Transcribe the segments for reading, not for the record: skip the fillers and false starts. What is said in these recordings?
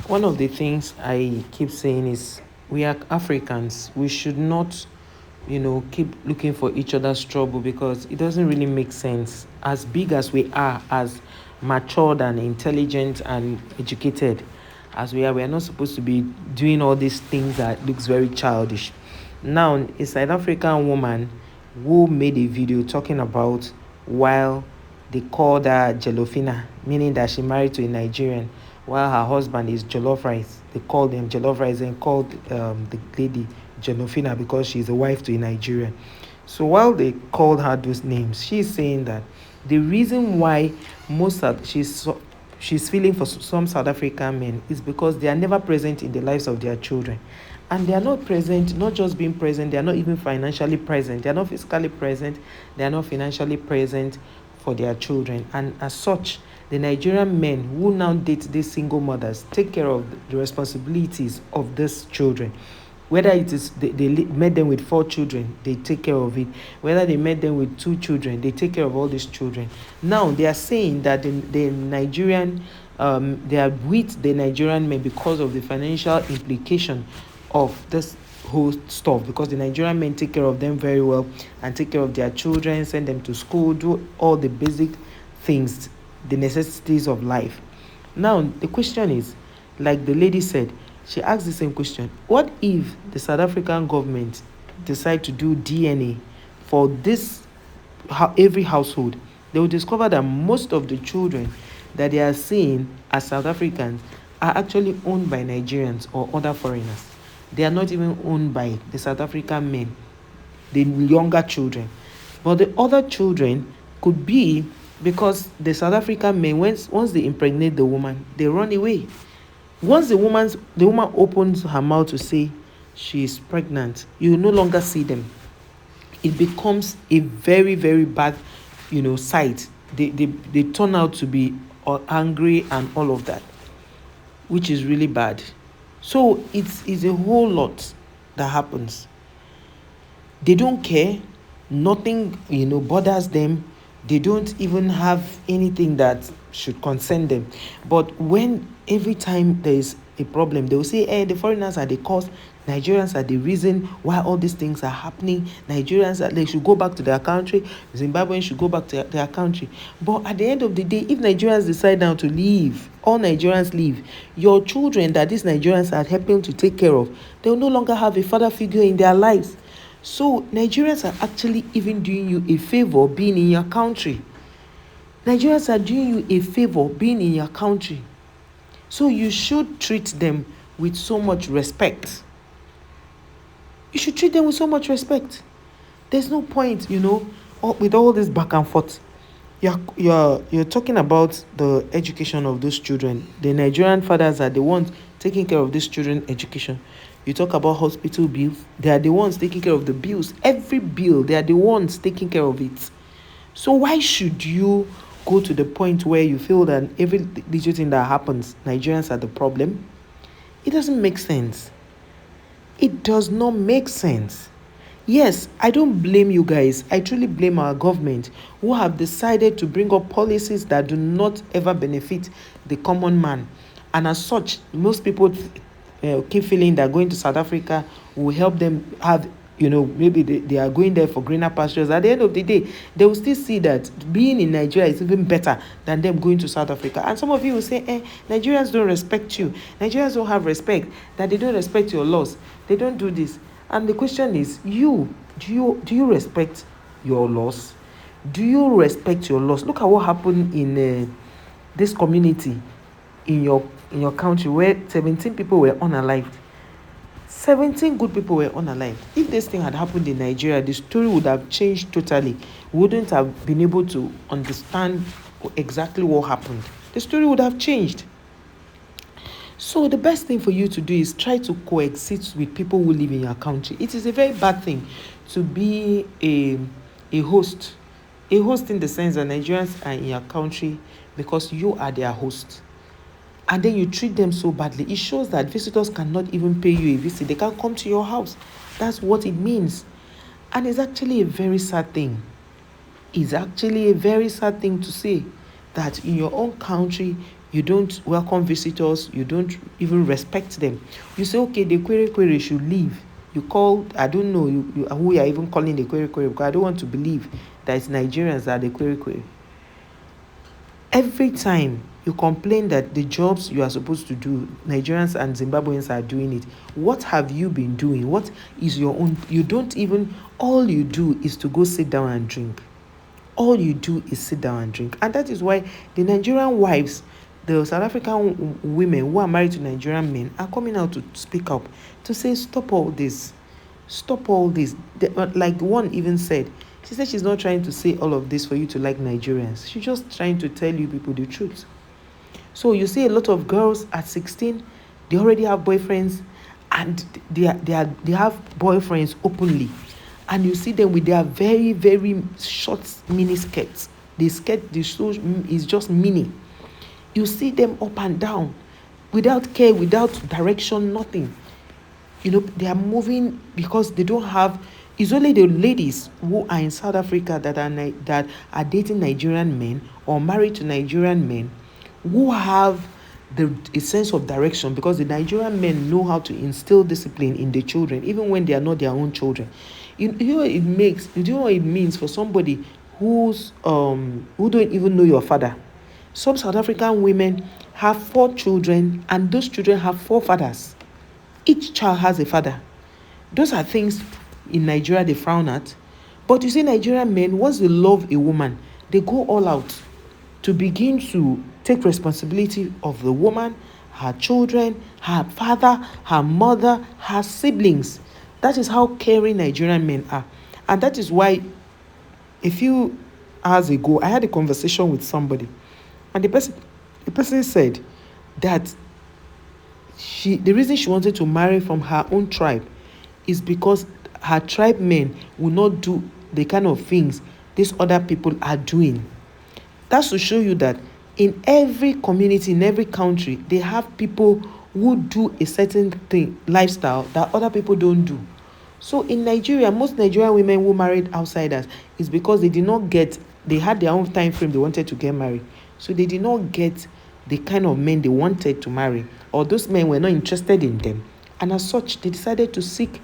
One of the things I keep saying is we are Africans. We should not, keep looking for each other's trouble because it doesn't really make sense. As big as we are, as matured and intelligent and educated as we are not supposed to be doing all these things that looks very childish. Now, a South African woman who made a video talking about while they called her Jelofina, meaning that she married to a Nigerian while her husband is Jollof Rice. They called him Jollof Rice and called the lady Jelofina because she's a wife to a Nigerian. So while they called her those names, she's saying that the reason why she's feeling for some South African men is because they are never present in the lives of their children. And they are not present, not just being present, they are not even financially present, they are not physically present, they are not financially present for their children. And as such, the Nigerian men who now date these single mothers take care of the responsibilities of these children. Whether it is they met them with 4 children, they take care of it. Whether they met them with 2 children, they take care of all these children. Now they are saying that the Nigerian they are with the Nigerian men because of the financial implication of this whole stuff, because the Nigerian men take care of them very well and take care of their children, send them to school, do all the basic things, the necessities of life. Now the question is, like the lady said, she asked the same question: what if the South African government decide to do DNA for this every household? They will discover that most of the children that they are seeing as South Africans are actually owned by Nigerians or other foreigners. They are not even owned by the South African men, the younger children. But the other children could be because the South African men, once they impregnate the woman, they run away. Once the woman opens her mouth to say she is pregnant, you no longer see them. It becomes a very, very bad, sight. They turn out to be angry and all of that, which is really bad. So it's a whole lot that happens. They don't care. Nothing, bothers them. They don't even have anything that should concern them. But when every time there is a problem, they will say, the foreigners are the cause. Nigerians are the reason why all these things are happening. They should go back to their country. Zimbabweans should go back to their country. But at the end of the day, if Nigerians decide now to leave, all Nigerians leave, your children that these Nigerians are helping to take care of, they will no longer have a father figure in their lives. So Nigerians are actually even doing you a favor being in your country. Nigerians are doing you a favor being in your country. So you should treat them with so much respect. You should treat them with so much respect. There's no point, with all this back and forth. You're talking about the education of those children. The Nigerian fathers are the ones taking care of these children's education. You talk about hospital bills, they are the ones taking care of the bills. Every bill, they are the ones taking care of it. So why should you go to the point where you feel that every little thing that happens, Nigerians are the problem? It doesn't make sense. It does not make sense. Yes, I don't blame you guys. I truly blame our government who have decided to bring up policies that do not ever benefit the common man. And as such, most people keep feeling that going to South Africa will help them have, maybe they are going there for greener pastures. At the end of the day, they will still see that being in Nigeria is even better than them going to South Africa. And some of you will say, Nigerians don't respect you. Nigerians don't have respect, that they don't respect your laws. They don't do this. And the question is, do you respect your laws? Do you respect your laws? Look at what happened in this community in your country where 17 people were unalived. 17 good people were unalived. If this thing had happened in Nigeria, the story would have changed totally. We wouldn't have been able to understand exactly what happened. The story would have changed. So the best thing for you to do is try to coexist with people who live in your country. It is a very bad thing to be a host. A host in the sense that Nigerians are in your country because you are their host. And then you treat them so badly. It shows that visitors cannot even pay you a visit. They can't come to your house. That's what it means. And it's actually a very sad thing. It's actually a very sad thing to say that in your own country, You don't welcome visitors. You don't even respect them. You say, okay, the query should leave. You call, I don't know who you are even calling the query because I don't want to believe that it's Nigerians that are the query. Every time you complain that the jobs you are supposed to do, Nigerians and Zimbabweans are doing it. What have you been doing? What is your own? You don't even, all you do is to go sit down and drink. All you do is sit down and drink. And that is why the Nigerian wives, the South African women who are married to Nigerian men are coming out to speak up, to say, stop all this. Stop all this. Like one even said, she said she's not trying to say all of this for you to like Nigerians. She's just trying to tell you people the truth. So you see a lot of girls at 16, they already have boyfriends, and they have boyfriends openly. And you see them with their very, very short mini skirts. The shoe is just mini. You see them up and down, without care, without direction, nothing. They are moving because they don't have. It's only the ladies who are in South Africa that are dating Nigerian men or married to Nigerian men who have a sense of direction, because the Nigerian men know how to instill discipline in the children, even when they are not their own children. You know what it means for somebody who don't even know your father. Some South African women have 4 children, and those children have 4 fathers. Each child has a father. Those are things in Nigeria they frown at. But you see, Nigerian men, once they love a woman, they go all out to begin to take responsibility of the woman, her children, her father, her mother, her siblings. That is how caring Nigerian men are. And that is why a few hours ago, I had a conversation with somebody. And the person said that the reason she wanted to marry from her own tribe is because her tribe men will not do the kind of things these other people are doing. That's to show you that in every community, in every country, they have people who do a certain thing, lifestyle that other people don't do. So in Nigeria, most Nigerian women who married outsiders is because they had their own time frame they wanted to get married. So they did not get the kind of men they wanted to marry, or those men were not interested in them. And as such, they decided to seek,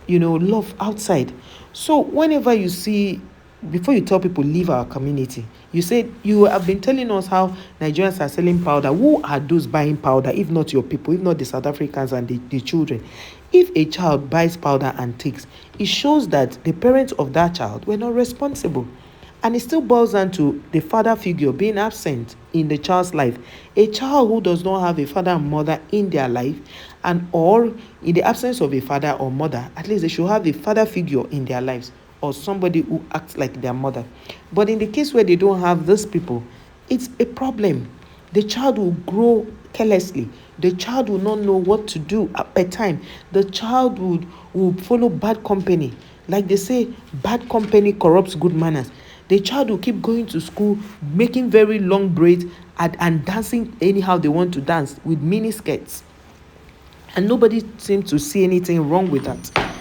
love outside. So whenever you see, before you tell people leave our community, you said you have been telling us how Nigerians are selling powder. Who are those buying powder, if not your people, if not the South Africans and the children? If a child buys powder and takes, it shows that the parents of that child were not responsible. And it still boils down to the father figure being absent in the child's life. A child who does not have a father and mother in their life, or in the absence of a father or mother, at least they should have a father figure in their lives, or somebody who acts like their mother. But in the case where they don't have these people, it's a problem. The child will grow carelessly. The child will not know what to do at a time. The child will follow bad company. Like they say, bad company corrupts good manners. The child will keep going to school, making very long braids and dancing anyhow they want to dance with mini skirts. And nobody seems to see anything wrong with that.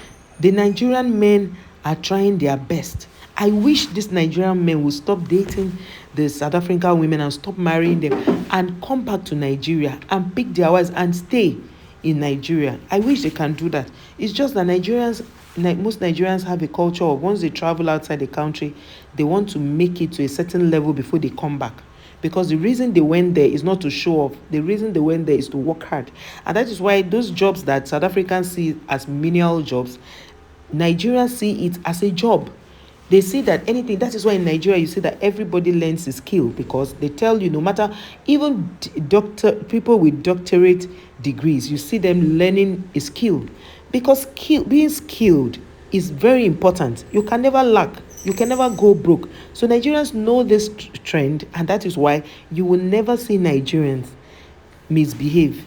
The Nigerian men are trying their best. I wish these Nigerian men would stop dating the South African women and stop marrying them and come back to Nigeria and pick their wives and stay in Nigeria. I wish they can do that. It's just that most Nigerians have a culture of once they travel outside the country, they want to make it to a certain level before they come back. Because the reason they went there is not to show off. The reason they went there is to work hard. And that is why those jobs that South Africans see as menial jobs, Nigerians see it as a job. They see that anything, that is why in Nigeria you see that everybody learns a skill, because they tell you no matter, even people with doctorate degrees, you see them learning a skill. Because being skilled is very important. You can never lack. You can never go broke. So Nigerians know this trend, and that is why you will never see Nigerians misbehave.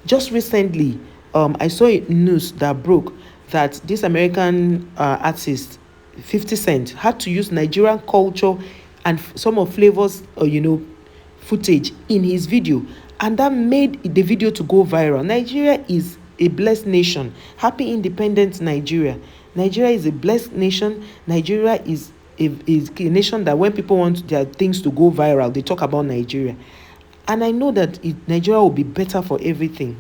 Just recently, I saw a news that broke that this American artist, 50 Cent, had to use Nigerian culture and some of Flavor's, footage in his video. And that made the video to go viral. Nigeria is a blessed nation. Happy independence, Nigeria. Nigeria is a blessed nation. Nigeria is a nation that when people want their things to go viral, they talk about Nigeria. And I know that Nigeria will be better for everything